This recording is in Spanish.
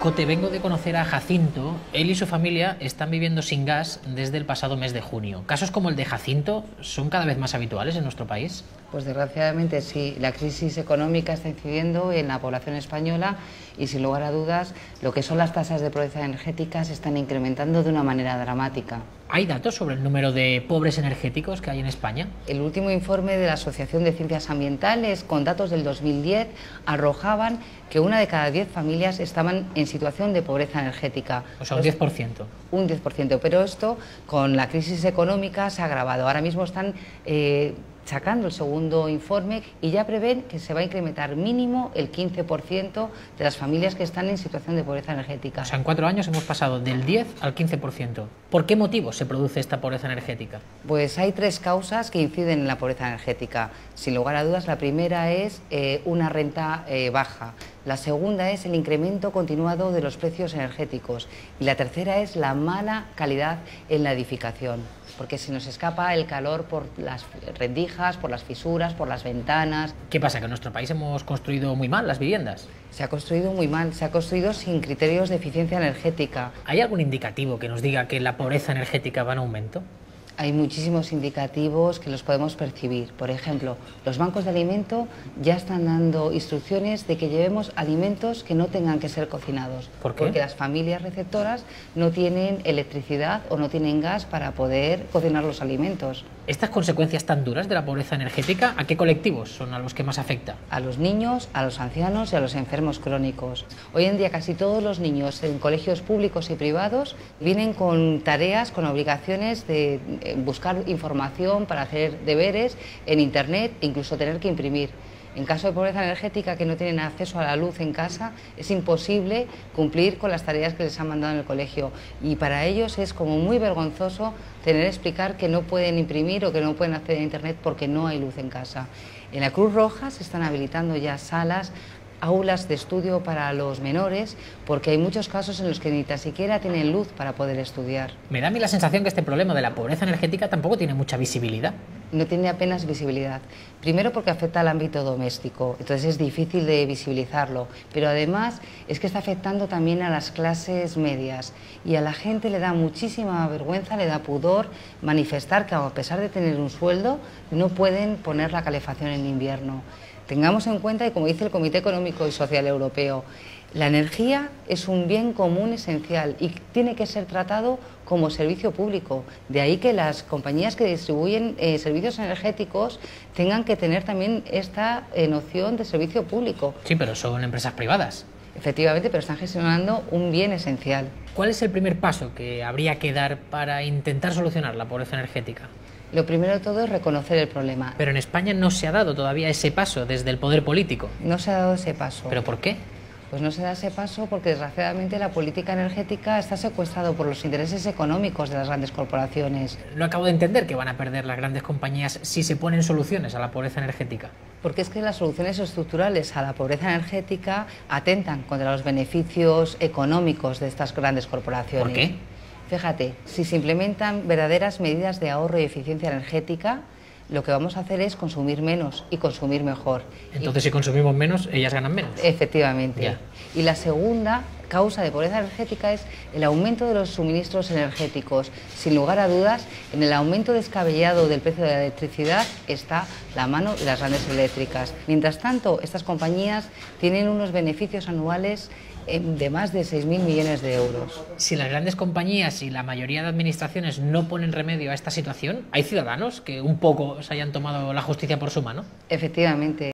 Cote, vengo de conocer a Jacinto. Él y su familia están viviendo sin gas desde el pasado mes de junio. ¿Casos como el de Jacinto son cada vez más habituales en nuestro país? Pues desgraciadamente sí, la crisis económica está incidiendo en la población española y sin lugar a dudas lo que son las tasas de pobreza energética se están incrementando de una manera dramática. ¿Hay datos sobre el número de pobres energéticos que hay en España? El último informe de la Asociación de Ciencias Ambientales, con datos del 2010, arrojaban que 1 de cada 10 familias estaban en situación de pobreza energética. O sea, un 10%. Un 10%, pero esto con la crisis económica se ha agravado. Ahora mismo están sacando el segundo informe y ya prevén que se va a incrementar mínimo el 15% de las familias que están en situación de pobreza energética. O sea, en 4 años hemos pasado del 10 al 15%. ¿Por qué motivo se produce esta pobreza energética? Pues hay 3 causas que inciden en la pobreza energética. Sin lugar a dudas, la primera es una renta baja. La segunda es el incremento continuado de los precios energéticos. Y la tercera es la mala calidad en la edificación. Porque se nos escapa el calor por las rendijas, por las fisuras, por las ventanas. ¿Qué pasa? ¿Que en nuestro país hemos construido muy mal las viviendas? Se ha construido muy mal, se ha construido sin criterios de eficiencia energética. ¿Hay algún indicativo que nos diga que la pobreza energética va en aumento? Hay muchísimos indicativos que los podemos percibir. Por ejemplo, los bancos de alimento ya están dando instrucciones de que llevemos alimentos que no tengan que ser cocinados. ¿Por qué? Porque las familias receptoras no tienen electricidad o no tienen gas para poder cocinar los alimentos. ¿Estas consecuencias tan duras de la pobreza energética a qué colectivos son a los que más afecta? A los niños, a los ancianos y a los enfermos crónicos. Hoy en día casi todos los niños en colegios públicos y privados vienen con tareas, con obligaciones de buscar información para hacer deberes en internet e incluso tener que imprimir. En caso de pobreza energética, que no tienen acceso a la luz en casa, es imposible cumplir con las tareas que les han mandado en el colegio y para ellos es como muy vergonzoso tener que explicar que no pueden imprimir o que no pueden acceder a internet porque no hay luz en casa. En la Cruz Roja se están habilitando ya salas, aulas de estudio para los menores, porque hay muchos casos en los que ni tan siquiera tienen luz para poder estudiar. Me da a mí la sensación que este problema de la pobreza energética tampoco tiene mucha visibilidad. No tiene apenas visibilidad. Primero porque afecta al ámbito doméstico, entonces es difícil de visibilizarlo, pero además es que está afectando también a las clases medias y a la gente le da muchísima vergüenza, le da pudor manifestar que a pesar de tener un sueldo no pueden poner la calefacción en invierno. Tengamos en cuenta, y como dice el Comité Económico y Social Europeo, la energía es un bien común esencial y tiene que ser tratado como servicio público. De ahí que las compañías que distribuyen servicios energéticos tengan que tener también esta noción de servicio público. Sí, pero son empresas privadas. Efectivamente, pero están gestionando un bien esencial. ¿Cuál es el primer paso que habría que dar para intentar solucionar la pobreza energética? Lo primero de todo es reconocer el problema. Pero en España no se ha dado todavía ese paso desde el poder político. No se ha dado ese paso. ¿Pero por qué? Pues no se da ese paso porque desgraciadamente la política energética está secuestrada por los intereses económicos de las grandes corporaciones. No acabo de entender que van a perder las grandes compañías si se ponen soluciones a la pobreza energética. Porque es que las soluciones estructurales a la pobreza energética atentan contra los beneficios económicos de estas grandes corporaciones. ¿Por qué? Fíjate, si se implementan verdaderas medidas de ahorro y eficiencia energética, lo que vamos a hacer es consumir menos y consumir mejor. Entonces, si consumimos menos, ellas ganan menos. Efectivamente. Ya. Y la segunda causa de pobreza energética es el aumento de los suministros energéticos. Sin lugar a dudas, en el aumento descabellado del precio de la electricidad está la mano de las grandes eléctricas. Mientras tanto, estas compañías tienen unos beneficios anuales de más de 6.000 millones de euros. Si las grandes compañías y la mayoría de administraciones no ponen remedio a esta situación, ¿hay ciudadanos que un poco se hayan tomado la justicia por su mano? Efectivamente.